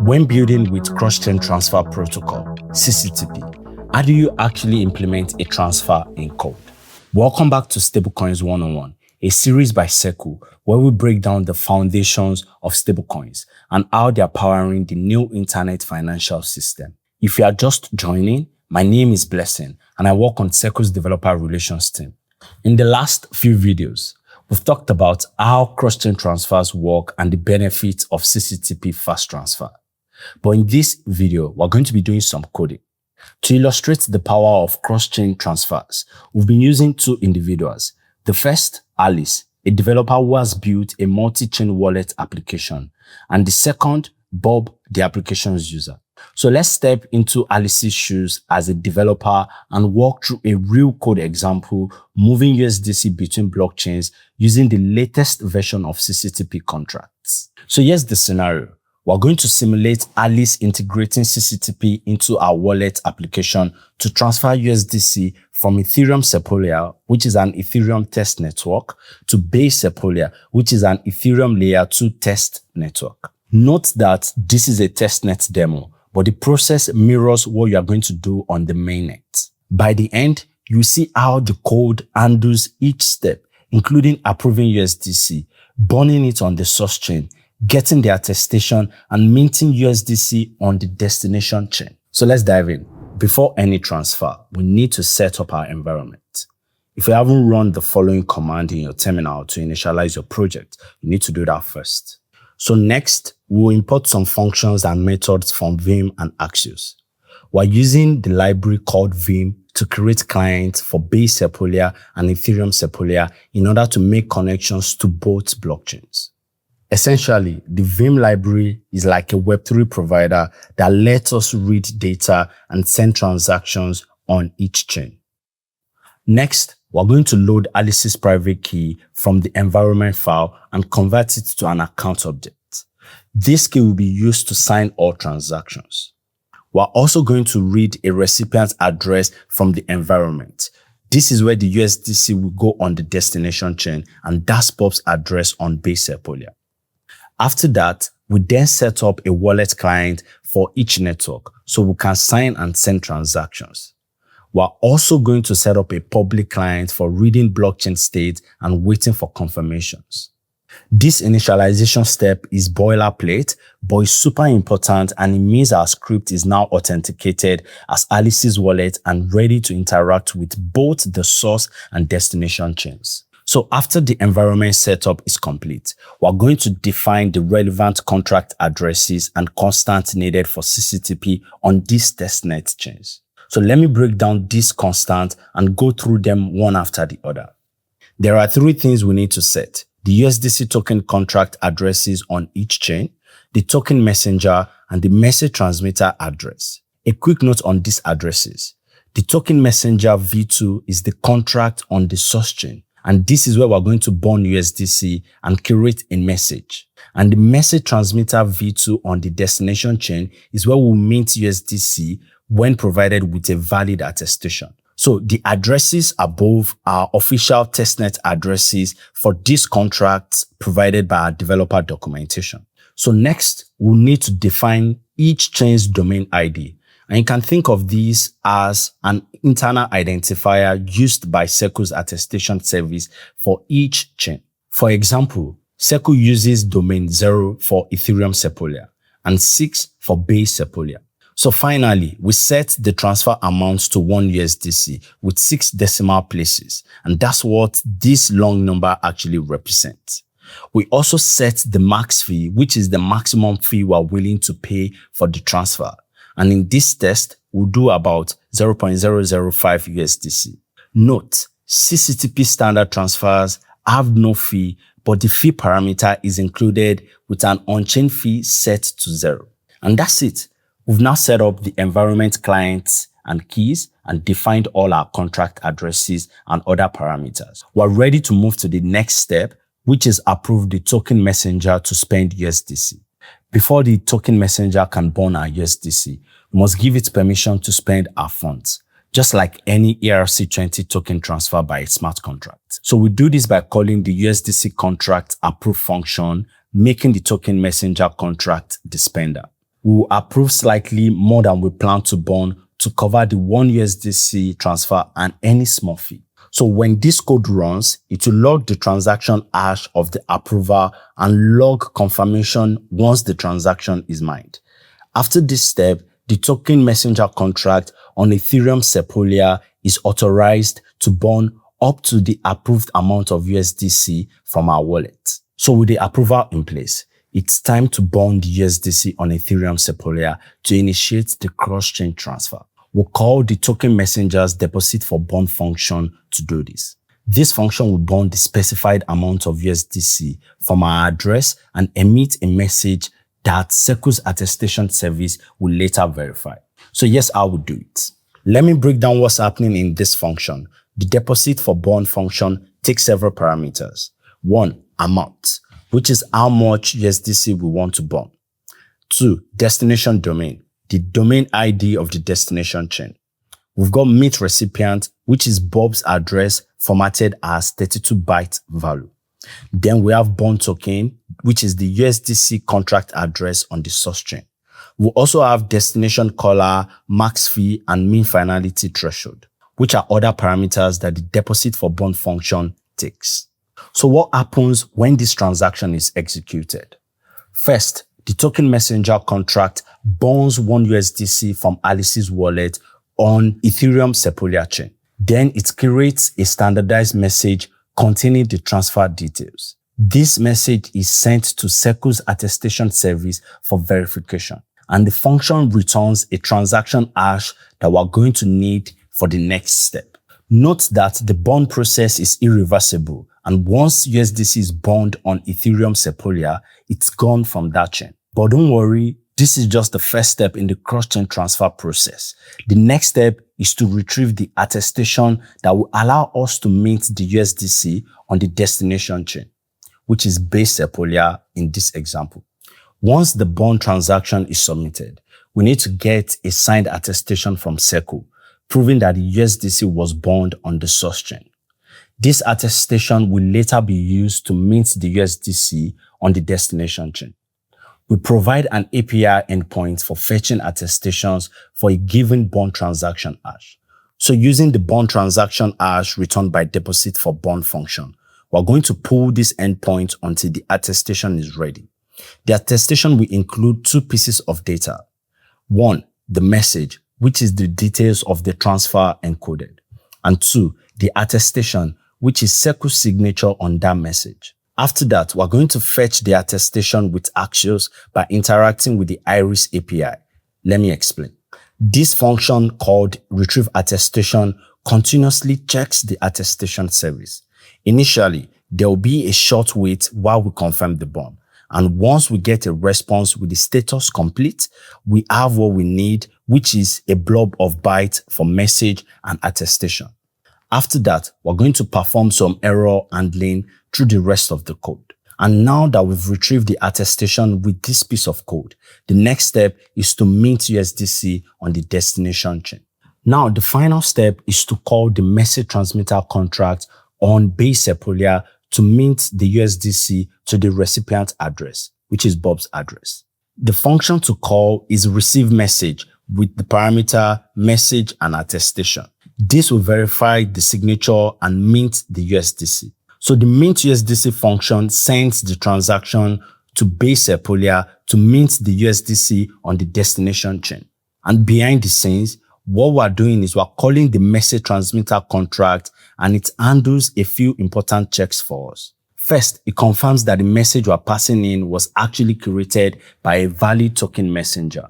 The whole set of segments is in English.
When building with cross-chain transfer protocol, CCTP, how do you actually implement a transfer in code? Welcome back to Stablecoins 101, a series by Seku where we break down the foundations of stablecoins and how they are powering the new internet financial system. If you are just joining, my name is Blessing and I work on Seku's developer relations team. In the last few videos, we've talked about how cross-chain transfers work and the benefits of CCTP fast transfer. But in this video, we're going to be doing some coding. To illustrate the power of cross-chain transfers, we've been using two individuals. The first, Alice, a developer who has built a multi-chain wallet application, and the second, Bob, the application's user. So let's step into Alice's shoes as a developer and walk through a real code example moving USDC between blockchains using the latest version of CCTP contracts. So here's the scenario. We're going to simulate Alice integrating CCTP into our wallet application to transfer USDC from Ethereum Sepolia, which is an Ethereum test network, to Base Sepolia, which is an Ethereum layer 2 test network. Note that this is a testnet demo, but the process mirrors what you are going to do on the mainnet. By the end, you see how the code handles each step, including approving USDC, burning it on the source chain, getting the attestation, and minting USDC on the destination chain. So let's dive in. Before any transfer, we need to set up our environment. If you haven't run the following command in your terminal to initialize your project, you need to do that first. So next, we'll import some functions and methods from Vim and Axios. We're using the library called Vim to create clients for Base Sepolia and Ethereum Sepolia in order to make connections to both blockchains. Essentially, the Vim library is like a Web3 provider that lets us read data and send transactions on each chain. Next, we're going to load Alice's private key from the environment file and convert it to an account object. This key will be used to sign all transactions. We're also going to read a recipient's address from the environment. This is where the USDC will go on the destination chain, and that's Bob's address on Base Sepolia. After that, we then set up a wallet client for each network so we can sign and send transactions. We're also going to set up a public client for reading blockchain state and waiting for confirmations. This initialization step is boilerplate, but it's super important, and it means our script is now authenticated as Alice's wallet and ready to interact with both the source and destination chains. So after the environment setup is complete, we're going to define the relevant contract addresses and constants needed for CCTP on these testnet chains. So let me break down these constants and go through them one after the other. There are three things we need to set: the USDC token contract addresses on each chain, the token messenger, and the message transmitter address. A quick note on these addresses. The token messenger V2 is the contract on the source chain, and this is where we're going to burn USDC and create a message. And the message transmitter V2 on the destination chain is where we'll mint USDC when provided with a valid attestation. So the addresses above are official testnet addresses for these contracts provided by our developer documentation. So next, we'll need to define each chain's domain ID. And you can think of these as an internal identifier used by Seku's attestation service for each chain. For example, Seku uses domain 0 for Ethereum Sepolia and 6 for Base Sepolia. So finally, we set the transfer amounts to 1 USDC with 6 decimal places, and that's what this long number actually represents. We also set the max fee, which is the maximum fee we're willing to pay for the transfer. And in this test, we'll do about 0.005 USDC. Note, CCTP standard transfers have no fee, but the fee parameter is included with an on-chain fee set to 0. And that's it. We've now set up the environment clients and keys and defined all our contract addresses and other parameters. We're ready to move to the next step, which is approve the token messenger to spend USDC. Before the token messenger can burn our USDC, we must give it permission to spend our funds, just like any ERC20 token transfer by a smart contract. So we do this by calling the USDC contract approve function, making the token messenger contract the spender. we will approve slightly more than we plan to bond to cover the 1 USDC transfer and any small fee. So when this code runs, it will log the transaction hash of the approval and log confirmation once the transaction is mined. After this step, the token messenger contract on Ethereum Sepolia is authorized to bond up to the approved amount of USDC from our wallet. So with the approval in place, it's time to bond the USDC on Ethereum Sepolia to initiate the cross-chain transfer. We'll call the token messenger's deposit for bond function to do this. This function will bond the specified amount of USDC from our address and emit a message that Secu's attestation service will later verify. So here's how we do it. Let me break down what's happening in this function. The deposit for bond function takes several parameters. 1, amount, which is how much USDC we want to bond. 2, destination domain, the domain ID of the destination chain. We've got meet recipient, which is Bob's address formatted as 32-byte value. Then we have bond token, which is the USDC contract address on the source chain. We also have destination caller, max fee, and mean finality threshold, which are other parameters that the deposit for bond function takes. So what happens when this transaction is executed? First, the token messenger contract bonds 1 USDC from Alice's wallet on Ethereum Sepolia chain. Then it creates a standardized message containing the transfer details. This message is sent to Secu's attestation service for verification, and the function returns a transaction hash that we're going to need for the next step. Note that the bond process is irreversible, and once USDC is bond on Ethereum Sepolia, it's gone from that chain. But don't worry, this is just the first step in the cross-chain transfer process. The next step is to retrieve the attestation that will allow us to mint the USDC on the destination chain, which is base Sepolia in this example. Once the bond transaction is submitted, we need to get a signed attestation from Secu, proving that the USDC was bond on the source chain. This attestation will later be used to mint the USDC on the destination chain. We provide an API endpoint for fetching attestations for a given bond transaction hash. So using the bond transaction hash returned by deposit for bond function, we're going to pull this endpoint until the attestation is ready. The attestation will include 2 pieces of data. 1, the message, which is the details of the transfer encoded. And 2, the attestation, which is Secu's signature on that message. After that, we're going to fetch the attestation with Axios by interacting with the Iris API. Let me explain. This function called retrieve attestation continuously checks the attestation service. Initially, there will be a short wait while we confirm the bond. And once we get a response with the status complete, we have what we need, which is a blob of bytes for message and attestation. After that, we're going to perform some error handling through the rest of the code. And now that we've retrieved the attestation with this piece of code, the next step is to mint USDC on the destination chain. Now, the final step is to call the message transmitter contract on base Sepolia to mint the USDC to the recipient address, which is Bob's address. The function to call is receive message with the parameter message and attestation. This will verify the signature and mint the USDC. So the mint USDC function sends the transaction to base Sepolia to mint the USDC on the destination chain. And behind the scenes, what we're doing is we're calling the message transmitter contract, and it handles a few important checks for us. First, it confirms that the message we're passing in was actually created by a valid token messenger,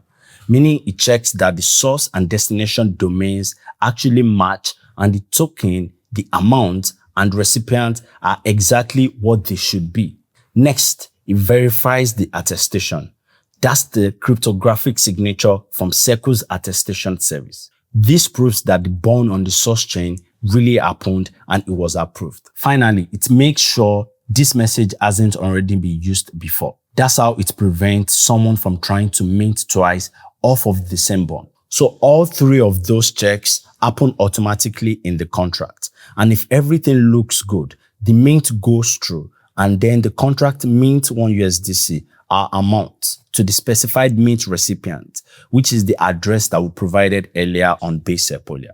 meaning it checks that the source and destination domains actually match and the token, the amount, and recipient are exactly what they should be. Next, it verifies the attestation. That's the cryptographic signature from Secu's attestation service. This proves that the bond on the source chain really happened and it was approved. Finally, it makes sure this message hasn't already been used before. That's how it prevents someone from trying to mint twice off of the same bond. So all 3 of those checks happen automatically in the contract. And if everything looks good, the mint goes through, and then the contract mints 1 USDC our amount to the specified mint recipient, which is the address that we provided earlier on base Sepolia.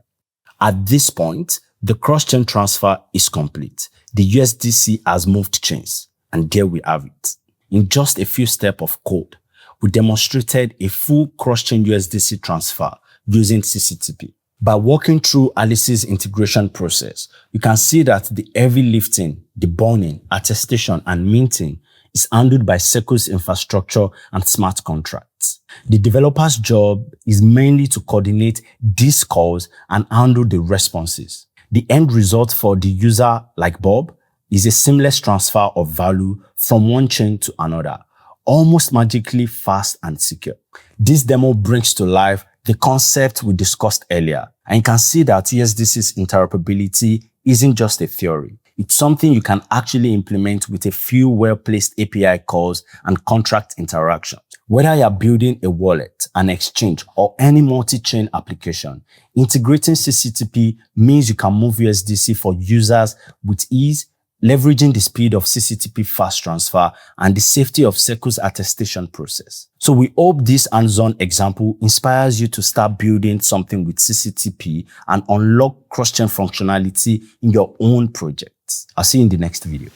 At this point, the cross-chain transfer is complete. The USDC has moved chains, and there we have it. In just a few steps of code, we demonstrated a full cross-chain USDC transfer using CCTP. By walking through Alice's integration process, you can see that the heavy lifting, deboning, attestation, and minting is handled by Circle's infrastructure and smart contracts. The developer's job is mainly to coordinate these calls and handle the responses. The end result for the user, like Bob, is a seamless transfer of value from one chain to another, almost magically fast and secure. This demo brings to life the concept we discussed earlier, and you can see that USDC's interoperability isn't just a theory. It's something you can actually implement with a few well-placed API calls and contract interactions. Whether you're building a wallet, an exchange, or any multi-chain application, integrating CCTP means you can move USDC for users with ease, leveraging the speed of CCTP fast transfer and the safety of Circle's attestation process. So we hope this hands-on example inspires you to start building something with CCTP and unlock cross-chain functionality in your own projects. I'll see you in the next video.